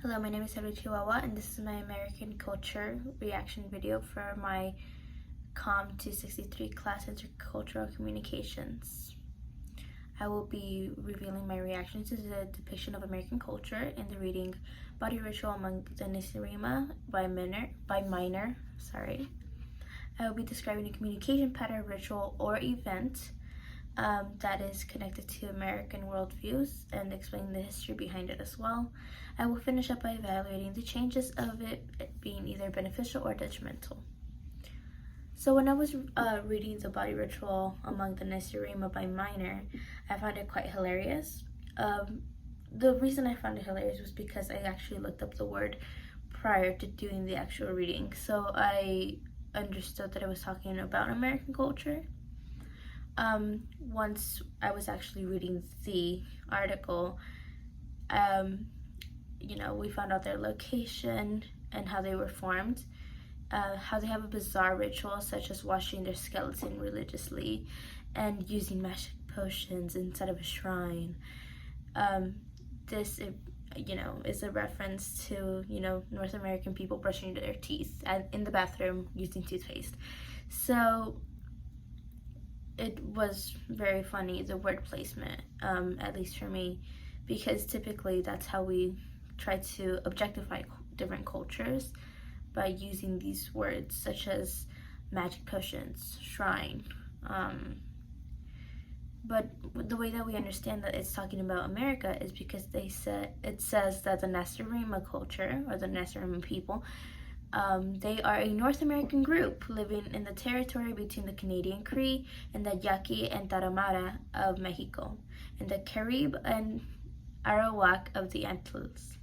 Hello, my name is Abril Chihuahua, and this is my American culture reaction video for my COM 263 class Intercultural Communications. I will be revealing my reaction to the depiction of American culture in the reading Body Ritual Among the Nisarima by Minor. I will be describing a communication pattern, ritual, or event that is connected to American worldviews and explain the history behind it as well. I will finish up by evaluating the changes of it being either beneficial or detrimental. So when I was reading the Body Ritual Among the Nisarima by Minor, I found it quite hilarious. The reason I found it hilarious was because I actually looked up the word prior to doing the actual reading, so I understood that it was talking about American culture. Once I was actually reading the article, we found out their location and how they were formed, how they have a bizarre ritual such as washing their skeleton religiously and using magic potions instead of a shrine. This is a reference to, North American people brushing their teeth in the bathroom using toothpaste. So it was very funny, the word placement, at least for me, because typically that's how we try to objectify different cultures, by using these words such as magic potions, shrine. But the way that we understand that it's talking about America is because it says that the Nisarima culture, or the Nisarima people, they are a North American group living in the territory between the Canadian Cree and the Yaqui and Tarahumara of Mexico, and the Carib and Arawak of the Antilles.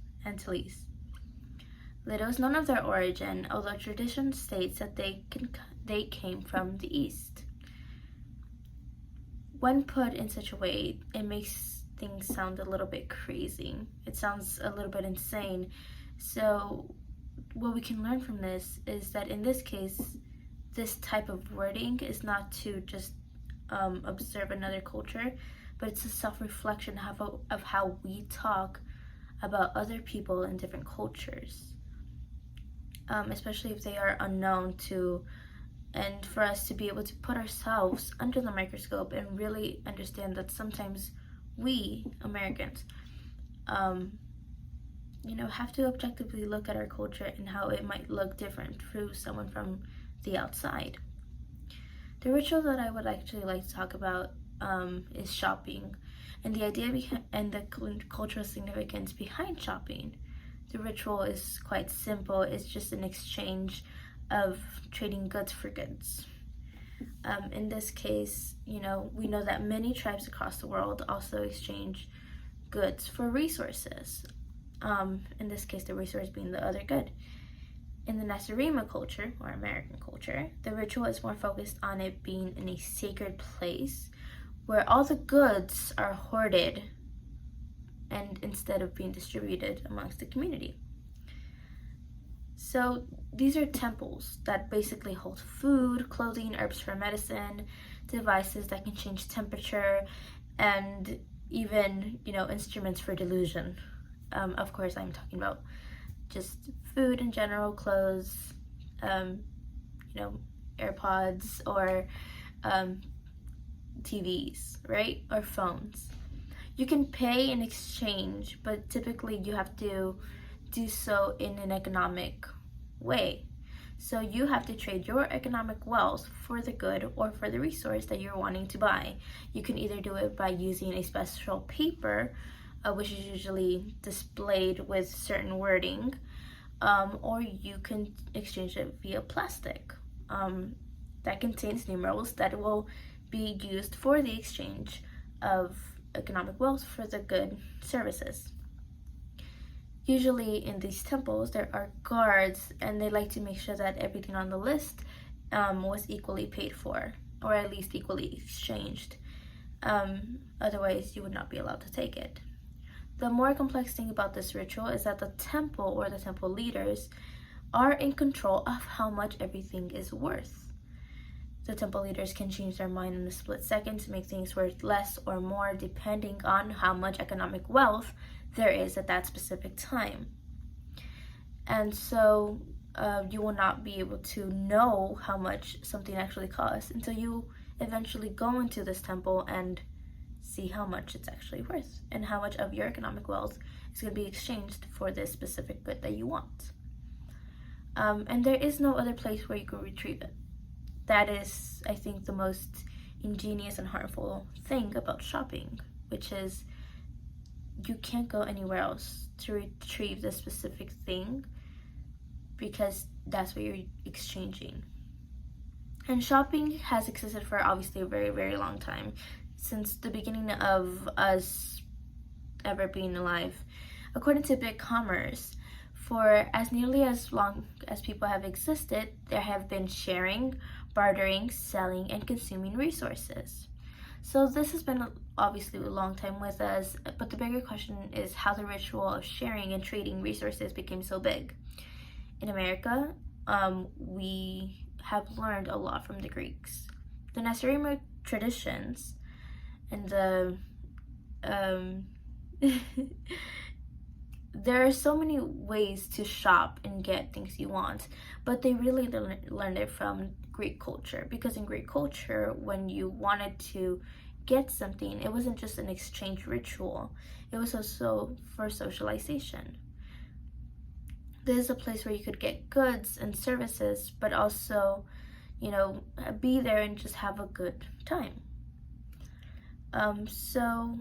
Little is known of their origin, although tradition states that they came from the East. When put in such a way, it makes things sound a little bit crazy. It sounds a little bit insane. So what we can learn from this is that in this case, this type of wording is not to just observe another culture, but it's a self-reflection of how we talk about other people in different cultures, especially if they are unknown to, and for us to be able to put ourselves under the microscope and really understand that sometimes we, Americans, have to objectively look at our culture and how it might look different through someone from the outside. The ritual that I would actually like to talk about is shopping, and the idea and the cultural significance behind shopping. The ritual is quite simple. It's just an exchange of trading goods for goods. In this case, we know that many tribes across the world also exchange goods for resources. In this case, the resource being the other good. In the Nisarima culture, or American culture, the ritual is more focused on it being in a sacred place where all the goods are hoarded and instead of being distributed amongst the community. So these are temples that basically hold food, clothing, herbs for medicine, devices that can change temperature, and even, instruments for delusion. Of course, I'm talking about just food in general, clothes, AirPods, or TVs, right? Or phones. You can pay in exchange, but typically you have to do so in an economic way. So you have to trade your economic wealth for the good or for the resource that you're wanting to buy. You can either do it by using a special paper, which is usually displayed with certain wording, or you can exchange it via plastic that contains numerals that will be used for the exchange of economic wealth for the good services. Usually in these temples there are guards, and they like to make sure that everything on the list was equally paid for, or at least equally exchanged. Otherwise you would not be allowed to take it. The more complex thing about this ritual is that the temple or the temple leaders are in control of how much everything is worth. The temple leaders can change their mind in a split second to make things worth less or more depending on how much economic wealth there is at that specific time. And so you will not be able to know how much something actually costs until you eventually go into this temple and see how much it's actually worth and how much of your economic wealth is going to be exchanged for this specific good that you want. And there is no other place where you can retrieve it. That is, I think, the most ingenious and harmful thing about shopping, which is you can't go anywhere else to retrieve this specific thing because that's what you're exchanging. And shopping has existed for obviously a very, very long time, since the beginning of us ever being alive. According to Big Commerce, for as nearly as long as people have existed, there have been sharing, bartering, selling, and consuming resources. So this has been obviously a long time with us, but the bigger question is how the ritual of sharing and trading resources became so big. In America, we have learned a lot from the Greeks. The necessary traditions and the there are so many ways to shop and get things you want, but they really learned it from Greek culture, because in Greek culture, when you wanted to get something, it wasn't just an exchange ritual, it was also for socialization. This is a place where you could get goods and services, but also, be there and just have a good time. So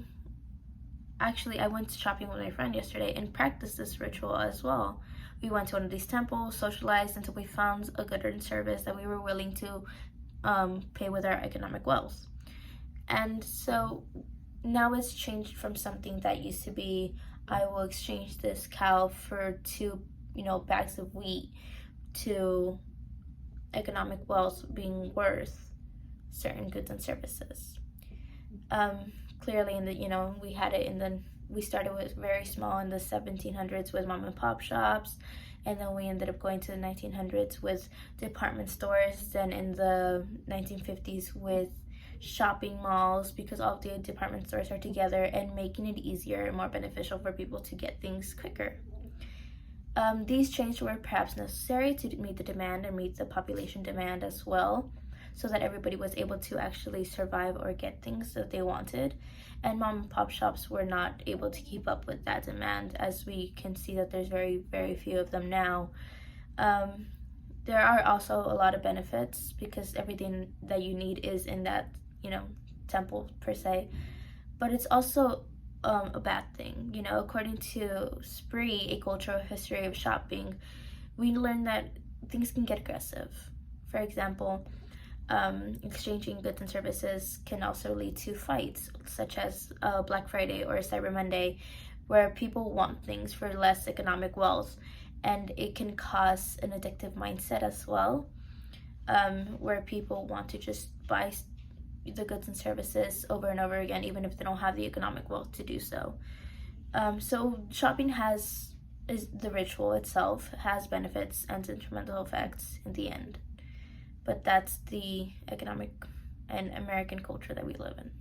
actually, I went shopping with my friend yesterday and practiced this ritual as well. We went to one of these temples, socialized until we found a good and service that we were willing to pay with our economic wealth. And so now it's changed from something that used to be, I will exchange this cow for 2 bags of wheat, to economic wealth being worth certain goods and services. Clearly we started with very small in the 1700s with mom and pop shops, and then we ended up going to the 1900s with department stores, then in the 1950s with shopping malls, because all of the department stores are together and making it easier and more beneficial for people to get things quicker. These changes were perhaps necessary to meet the demand and meet the population demand as well, so that everybody was able to actually survive or get things that they wanted. And mom and pop shops were not able to keep up with that demand, as we can see that there's very, very few of them now. There are also a lot of benefits, because everything that you need is in that, temple per se. But it's also a bad thing. According to Spree, A Cultural History of Shopping, we learned that things can get aggressive. For example, exchanging goods and services can also lead to fights, such as Black Friday or Cyber Monday, where people want things for less economic wealth, and it can cause an addictive mindset as well, where people want to just buy the goods and services over and over again, even if they don't have the economic wealth to do so. So shopping the ritual itself has benefits and detrimental effects in the end. But that's the economic and American culture that we live in.